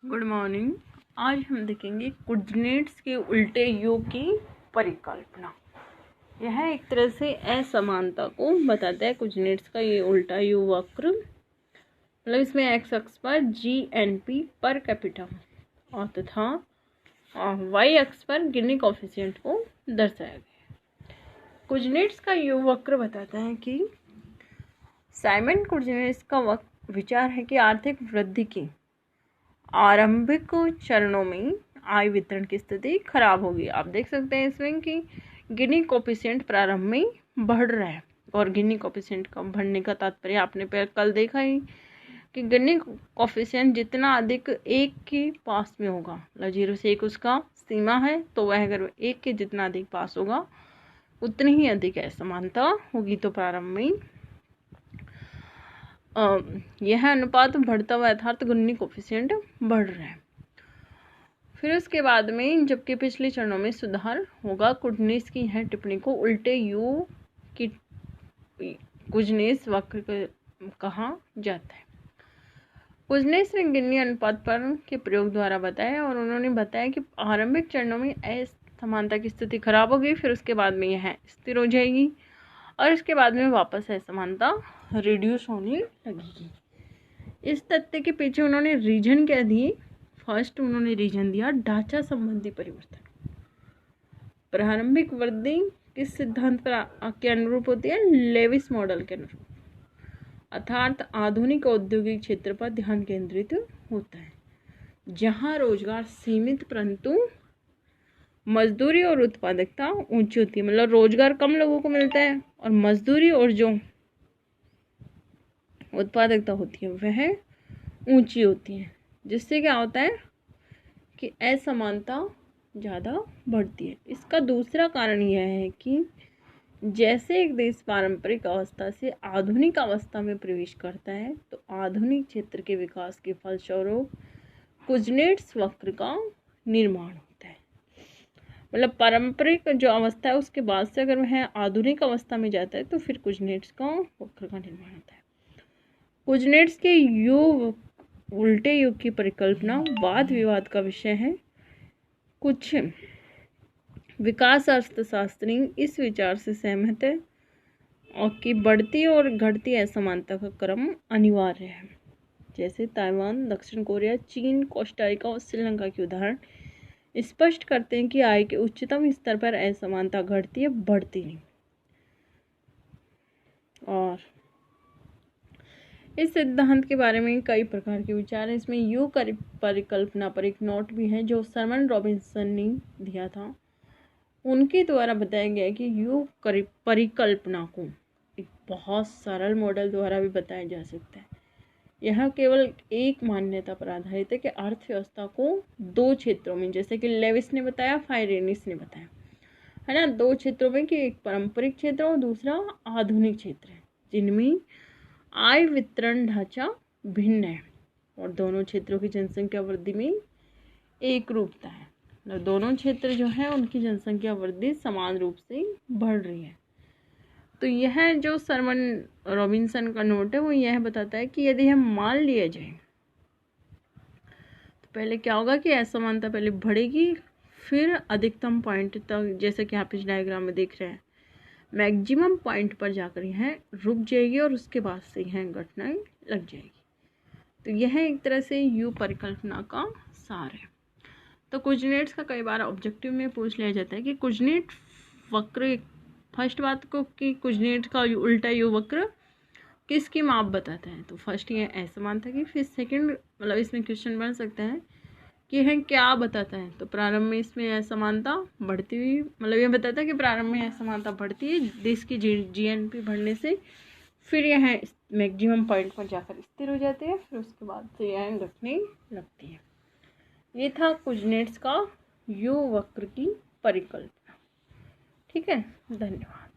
Good morning. आज हम देखेंगे कोऑर्डिनेट्स के उल्टे योग की परिकल्पना। यह एक तरह से असमानता को बताता है। कोऑर्डिनेट्स का ये उल्टा यू वक्र, मतलब इसमें एक्स अक्ष पर GNP पर कैपिटा और तथा वाई अक्ष पर गिनी कोएफिशिएंट को दर्शाया गया है। कोऑर्डिनेट्स का यू वक्र बताता है कि साइमन कोऑर्डिनेट्स का विचार है कि आर्थिक वृद्धि की आरंभिक चरणों में आय वितरण की स्थिति खराब होगी। आप देख सकते हैं इसमें कि गिनी कोएफिशिएंट प्रारंभ में बढ़ रहा है, और गिनी कोएफिशिएंट का बढ़ने का तात्पर्य आपने कल देखा ही कि गिनी कोएफिशिएंट जितना अधिक एक के पास में होगा, मतलब 0 से 1 उसका सीमा है, तो वह अगर 1 के जितना अधिक पास होगा उतनी ही अधिक असमानता होगी। तो प्रारंभ में यह अनुपात बढ़ता हुआ यथार्थ गिनी कोएफिशिएंट बढ़ रहा है। फिर उसके बाद में जबकि पिछले चरणों में सुधार होगा। कोऑर्डिनेट्स की यह टिप्पणी को उल्टे यू की कोऑर्डिनेट्स वक्र कहा जाता है। कोऑर्डिनेट्स ने गिनी अनुपात पर के प्रयोग द्वारा बताया, और उन्होंने बताया कि आरंभिक चरणों में असमानता की स्थिति खराब होगी, फिर उसके बाद में यह स्थिर हो जाएगी और इसके बाद में वापस असमानता रिड्यूस होने लगेगी। इस तथ्य के पीछे उन्होंने रीजन क्या दिए। फर्स्ट उन्होंने रीजन दिया ढांचा संबंधी परिवर्तन। प्रारंभिक वृद्धि किस सिद्धांत पर के अनुरूप होती है? लेविस मॉडल के अनुरूप, अर्थात आधुनिक औद्योगिक क्षेत्र पर ध्यान केंद्रित होता है, जहां रोजगार सीमित परंतु मजदूरी और उत्पादकता ऊंची होती है। मतलब रोजगार कम लोगों को मिलता है और मजदूरी और जो उत्पादकता होती है वह ऊंची होती है, जिससे क्या होता है कि असमानता ज़्यादा बढ़ती है। इसका दूसरा कारण यह है कि जैसे एक देश पारंपरिक अवस्था से आधुनिक अवस्था में प्रवेश करता है, तो आधुनिक क्षेत्र के विकास के फलस्वरूप कोऑर्डिनेट्स वक्र का निर्माण होता है। मतलब पारंपरिक जो अवस्था है उसके बाद से अगर वह आधुनिक अवस्था में जाता है तो फिर कोऑर्डिनेट्स का वक्र का निर्माण होता है। कोऑर्डिनेट्स के उल्टे योग की परिकल्पना वाद विवाद का विषय है। कुछ विकास अर्थशास्त्री इस विचार से सहमत है और कि बढ़ती और घटती असमानता का क्रम अनिवार्य है। जैसे ताइवान, दक्षिण कोरिया, चीन, कोस्टा रिका और श्रीलंका के उदाहरण स्पष्ट करते हैं कि आय के उच्चतम स्तर पर असमानता घटती है, बढ़ती नहीं। और इस सिद्धांत के बारे में कई प्रकार के विचार हैं। इसमें यू परिकल्पना पर एक नोट भी है जो सरमन रॉबिन्सन ने दिया था। उनके द्वारा बताया गया कि यू परिकल्पना को एक बहुत सरल मॉडल द्वारा भी बताया जा सकता है। यह केवल एक मान्यता पर आधारित है कि अर्थव्यवस्था को दो क्षेत्रों में, जैसे कि लेविस ने बताया, फायरेनिस ने बताया, है ना, दो क्षेत्रों में, कि एक पारंपरिक क्षेत्र और दूसरा आधुनिक क्षेत्र है, जिनमें आय वितरण ढांचा भिन्न है और दोनों क्षेत्रों की जनसंख्या वृद्धि में एक रूपता है। मतलब दोनों क्षेत्र जो है उनकी जनसंख्या वृद्धि समान रूप से बढ़ रही है। तो यह जो सरमन रॉबिन्सन का नोट है वो यह बताता है कि यदि हम मान लिया जाए तो पहले क्या होगा कि असमानता पहले बढ़ेगी, फिर अधिकतम पॉइंट तक, जैसे कि आप इस डायग्राम में देख रहे हैं, मैक्सिमम पॉइंट पर जाकर यह रुक जाएगी और उसके बाद से यह घटना लग जाएगी। तो यह एक तरह से यू परिकल्पना का सार है। तो कोऑर्डिनेट्स का कई बार ऑब्जेक्टिव में पूछ लिया जाता है कि कोऑर्डिनेट वक्र, फर्स्ट बात को कि कोऑर्डिनेट का उल्टा यू वक्र किसकी माप बताता है। तो फर्स्ट ये असमानता की, फिर सेकंड मतलब इसमें क्वेश्चन बन सकता है कि यह क्या बताता है। तो प्रारंभ में इसमें असमानता बढ़ती हुई, मतलब यह बताता है कि प्रारंभ में असमानता बढ़ती है देश की GNP बढ़ने से, फिर यह मैक्सिमम पॉइंट पर जाकर स्थिर हो जाते हैं, फिर उसके बाद से यह घटने लगती है। ये था कोऑर्डिनेट्स का यू वक्र की परिकल्पना। ठीक है, धन्यवाद।